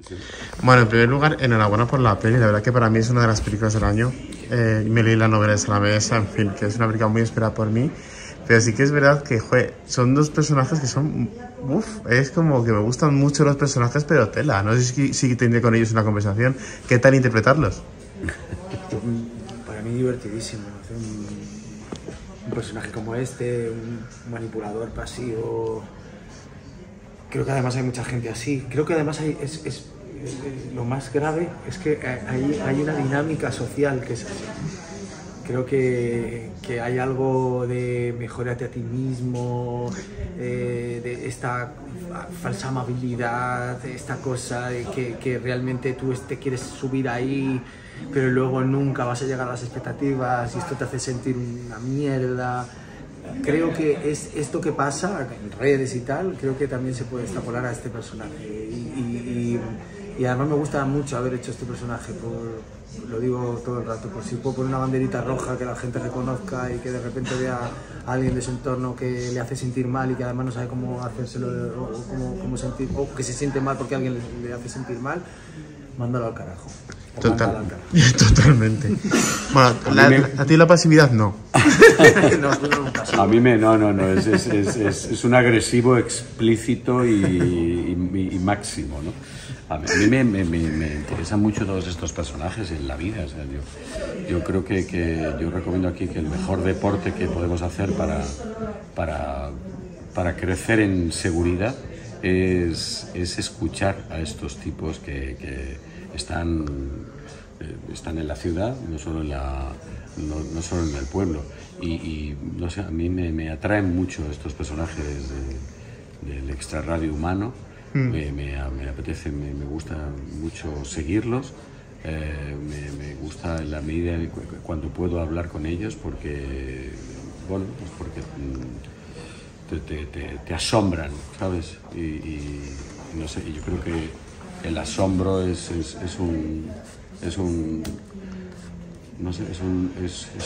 Sí. Bueno, en primer lugar, enhorabuena por la peli. La verdad que para mí es una de las películas del año. Me leí la novela de Salamesa, en fin, que es una película muy esperada por mí. Pero sí que es verdad que, joder, son dos personajes que son... es como que me gustan mucho los personajes, pero tela. No sé si tendré con ellos una conversación. ¿Qué tal interpretarlos? Para mí divertidísimo. Hacer un personaje como este, un manipulador pasivo. Creo que además hay mucha gente así. Creo que además lo más grave es que hay una dinámica social que es así. Creo que hay algo de mejórate a ti mismo, de esta falsa amabilidad, de esta cosa de que realmente tú te quieres subir ahí, pero luego nunca vas a llegar a las expectativas y esto te hace sentir una mierda. Creo que es esto que pasa en redes y tal, creo que también se puede extrapolar a este personaje. Y además me gusta mucho haber hecho este personaje, lo digo todo el rato, por si puedo poner una banderita roja que la gente reconozca y que de repente vea a alguien de su entorno que le hace sentir mal y que además no sabe cómo hacérselo o cómo sentir, o que se siente mal porque alguien le hace sentir mal, mándalo al carajo. Totalmente. Bueno, a ti la pasividad no. No, tú no a mí es un agresivo explícito y máximo, ¿no? A mí me interesan mucho todos estos personajes en la vida. O sea, yo creo que yo recomiendo aquí que el mejor deporte que podemos hacer para crecer en seguridad es escuchar a estos tipos que están en la ciudad, no solo en el pueblo. Y no sé, a mí me atraen mucho estos personajes del extrarradio humano. Me apetece, me gusta mucho seguirlos. Me gusta en la medida cuando puedo hablar con ellos porque, bueno, pues porque te asombran, ¿sabes? Y no sé, yo creo que el asombro es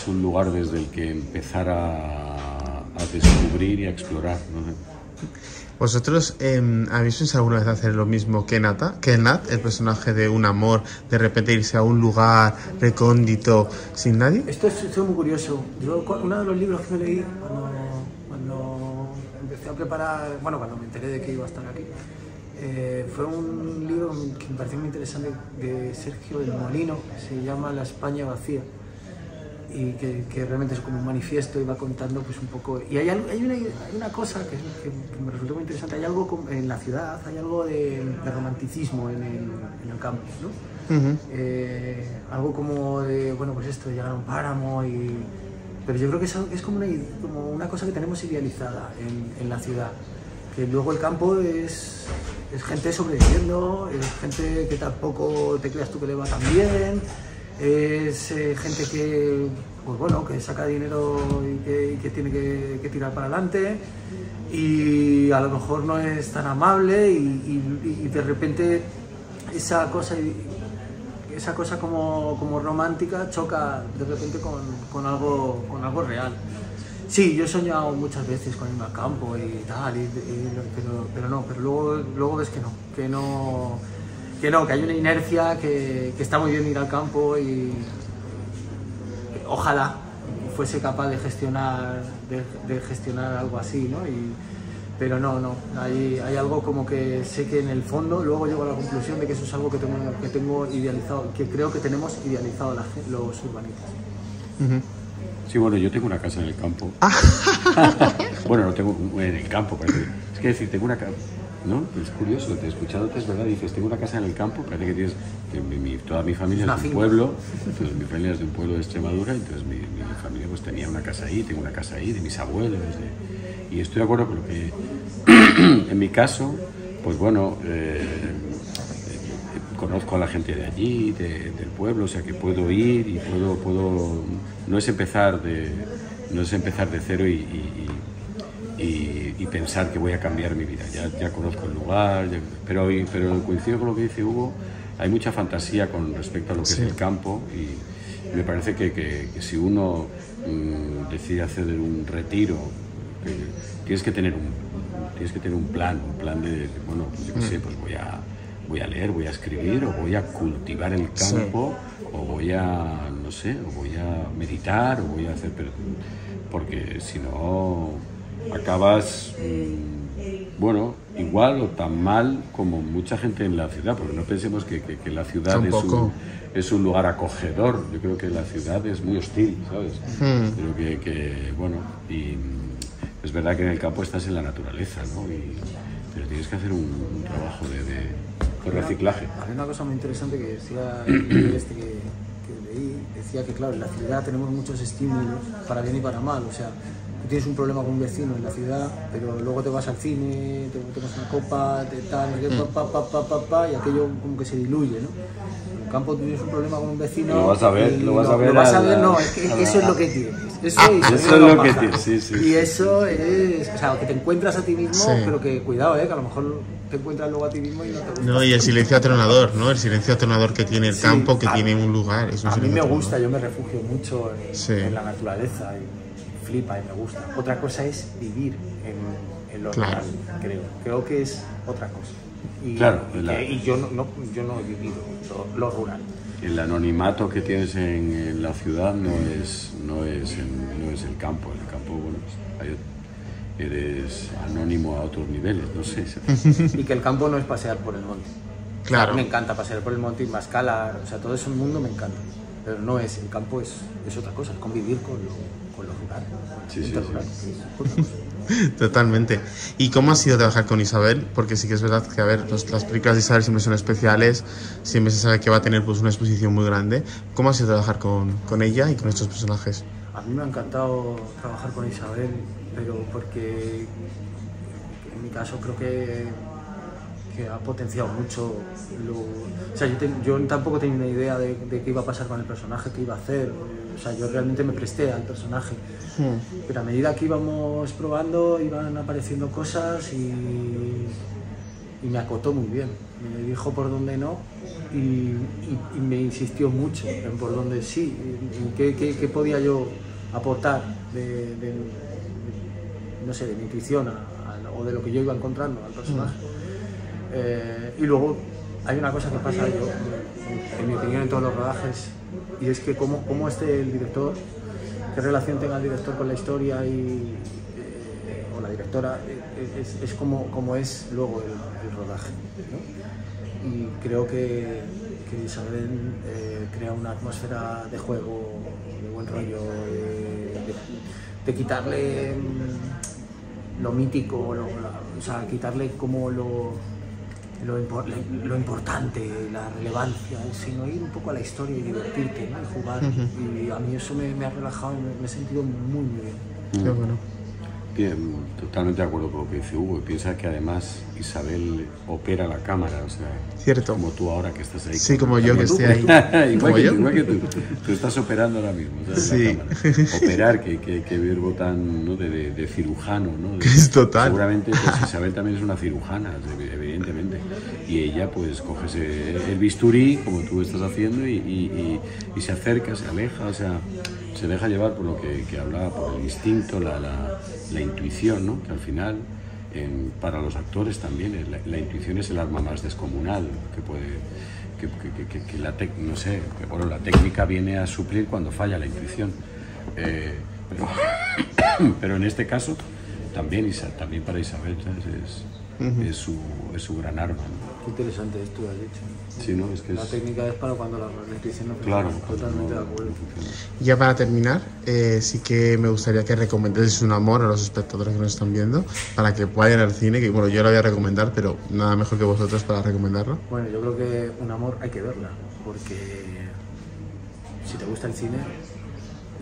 un lugar desde el que empezar a descubrir y a explorar, ¿no? ¿Vosotros habéis pensado alguna vez hacer lo mismo que Nat, el personaje de un amor, de repente irse a un lugar recóndito sin nadie? Esto es muy curioso. Yo, uno de los libros que me leí cuando empecé a preparar, bueno, cuando me enteré de que iba a estar aquí, fue un libro que me pareció muy interesante de Sergio del Molino, que se llama La España vacía, y que realmente es como un manifiesto y va contando pues un poco. Y hay una cosa que me resultó muy interesante. Hay algo en la ciudad, hay algo de romanticismo en el campo, ¿no? Uh-huh. Algo como de, bueno, pues esto, de llegar a un páramo pero yo creo que es como una cosa que tenemos idealizada en la ciudad. Que luego el campo es gente sobreviviendo, es gente que tampoco te creas tú que le va tan bien, es gente que, pues bueno, que saca dinero y que tiene que tirar para adelante y a lo mejor no es tan amable y de repente esa cosa como romántica choca de repente con algo real. Sí, yo he soñado muchas veces con irme al campo y tal, pero luego ves que hay una inercia, que está muy bien ir al campo y ojalá fuese capaz de gestionar algo así, ¿no? Pero no, hay algo como que sé que en el fondo luego llego a la conclusión de que eso es algo que tengo idealizado, que creo que tenemos idealizado los urbanistas. Uh-huh. Sí, bueno, yo tengo una casa en el campo. Bueno, no tengo en el campo, parece. Es que decir, tengo una casa, ¿no? Es curioso, te he escuchado, es verdad, dices, tengo una casa en el campo, parece que tienes, toda mi familia es de un pueblo, entonces mi familia es de un pueblo de Extremadura, entonces mi familia pues tenía una casa ahí, tengo una casa ahí, de mis abuelos, y estoy de acuerdo con lo que, en mi caso, pues bueno, conozco a la gente de allí, del pueblo, o sea que puedo ir y puedo no es empezar de cero y pensar que voy a cambiar mi vida. Ya conozco el lugar, pero coincido con lo que dice Hugo, hay mucha fantasía con respecto a lo que es el campo y me parece que si uno decide hacer un retiro, tienes que tener un plan de bueno, pues yo qué sé, pues voy a voy a leer, voy a escribir, o voy a cultivar el campo, o voy a, no sé, o voy a meditar, o voy a hacer... Porque si no, acabas, bueno, igual o tan mal como mucha gente en la ciudad, porque no pensemos que la ciudad es un lugar acogedor. Yo creo que la ciudad es muy hostil, ¿sabes? Creo que bueno, y es verdad que en el campo estás en la naturaleza, ¿no? Pero tienes que hacer un trabajo de reciclaje. Hay una cosa muy interesante que decía el libro que leí, decía que claro, en la ciudad tenemos muchos estímulos, para bien y para mal, o sea, tú tienes un problema con un vecino en la ciudad, pero luego te vas al cine, te tomas una copa, te tal, y aquello como que se diluye, ¿no? En el campo tú tienes un problema con un vecino... Lo vas a ver, no, es que eso es lo que tienes. Eso es lo que tienes, sí. Y eso es, o sea, que te encuentras a ti mismo, pero que cuidado, que a lo mejor te encuentras luego a ti mismo y no te gusta. No, y el silencio atronador, ¿no? El silencio atronador que tiene el campo, que tiene un lugar. A mí me gusta, yo me refugio mucho en la naturaleza y flipa y me gusta. Otra cosa es vivir en lo rural, creo que es otra cosa. Y, claro, y yo no he vivido lo rural. El anonimato que tienes en la ciudad no es el campo. En el campo, bueno, eres anónimo a otros niveles, no sé. Y que el campo no es pasear por el monte. Claro. O sea, me encanta pasear por el monte y mascalar, o sea, todo ese mundo me encanta. Pero no es, el campo es otra cosa, es convivir con lo rural. Rural. Totalmente. ¿Y cómo ha sido trabajar con Isabel? Porque sí que es verdad que, a ver, las películas de Isabel siempre son especiales, siempre se sabe que va a tener pues una exposición muy grande. ¿Cómo ha sido trabajar con ella y con estos personajes? A mí me ha encantado trabajar con Isabel, pero porque en mi caso creo que ha potenciado mucho o sea, yo tampoco tenía una idea de qué iba a pasar con el personaje, qué iba a hacer. O sea, yo realmente me presté al personaje. Pero a medida que íbamos probando, iban apareciendo cosas y me acotó muy bien. Me dijo por dónde no y me insistió mucho en por dónde sí, en qué podía yo aportar no sé, de mi intuición o de lo que yo iba encontrando al personaje. Y luego hay una cosa que pasa, en mi opinión, en todos los rodajes, y es que cómo el director, qué relación tenga el director con la historia o la directora, es como es luego el rodaje, ¿no? Y creo que Isabel crea una atmósfera de juego, de buen rollo, de quitarle lo mítico, o sea, quitarle como lo importante, la relevancia, sino ir un poco a la historia y divertirte, ¿no? Y jugar. Y a mí eso me ha relajado y me he sentido muy, muy bien. Qué bueno. Bien, totalmente de acuerdo con lo que dice Hugo. Y piensa que además Isabel opera la cámara, o sea, cierto. Como tú ahora que estás ahí. Sí, como yo que estoy ahí. igual que tú. Tú estás operando ahora mismo, ¿sabes? Sí. Operar, que verbo tan, ¿no? de cirujano, ¿no? Es total. Seguramente pues, Isabel también es una cirujana, evidentemente. Y ella pues coge el bisturí, como tú estás haciendo, y se acerca, se aleja, o sea, se deja llevar por lo que hablaba, por el instinto, la intuición, ¿no? Que al final, para los actores también, la intuición es el arma más descomunal que puede... no sé, que, bueno, la técnica viene a suplir cuando falla la intuición. Pero en este caso, también para Isabel, ¿sabes? Es su gran arma, ¿no? Qué interesante esto has dicho. Sí, ¿no? Es que la técnica es para cuando la intuición no funciona. Claro, totalmente de acuerdo. Ya para terminar, sí que me gustaría que recomendases Un amor a los espectadores que nos están viendo para que vayan al cine, que bueno, yo lo voy a recomendar, pero nada mejor que vosotros para recomendarlo. Bueno, yo creo que Un amor hay que verla, porque si te gusta el cine,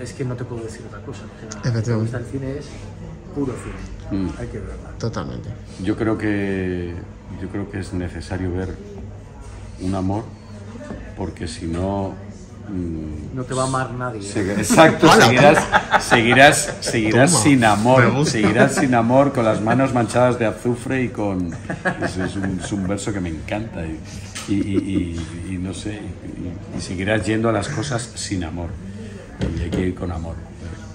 es que no te puedo decir otra cosa. O sea, si te gusta el cine es puro cine, hay que verla. Totalmente. Yo creo que es necesario ver Un amor, porque si no... no te va a amar nadie. Exacto, seguirás sin amor, seguirás sin amor, con las manos manchadas de azufre y con... Es un verso que me encanta y no sé, y seguirás yendo a las cosas sin amor, y hay que ir con amor.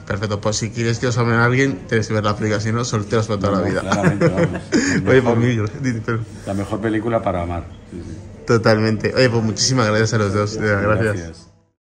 Perfecto, pues si quieres que os ame a alguien, tienes que ver la película, si no, solteros para toda la vida. Claramente, vamos. Oye, pues Miguel, La mejor película para amar. Sí, sí. totalmente. Oye, pues muchísimas gracias a los dos, gracias.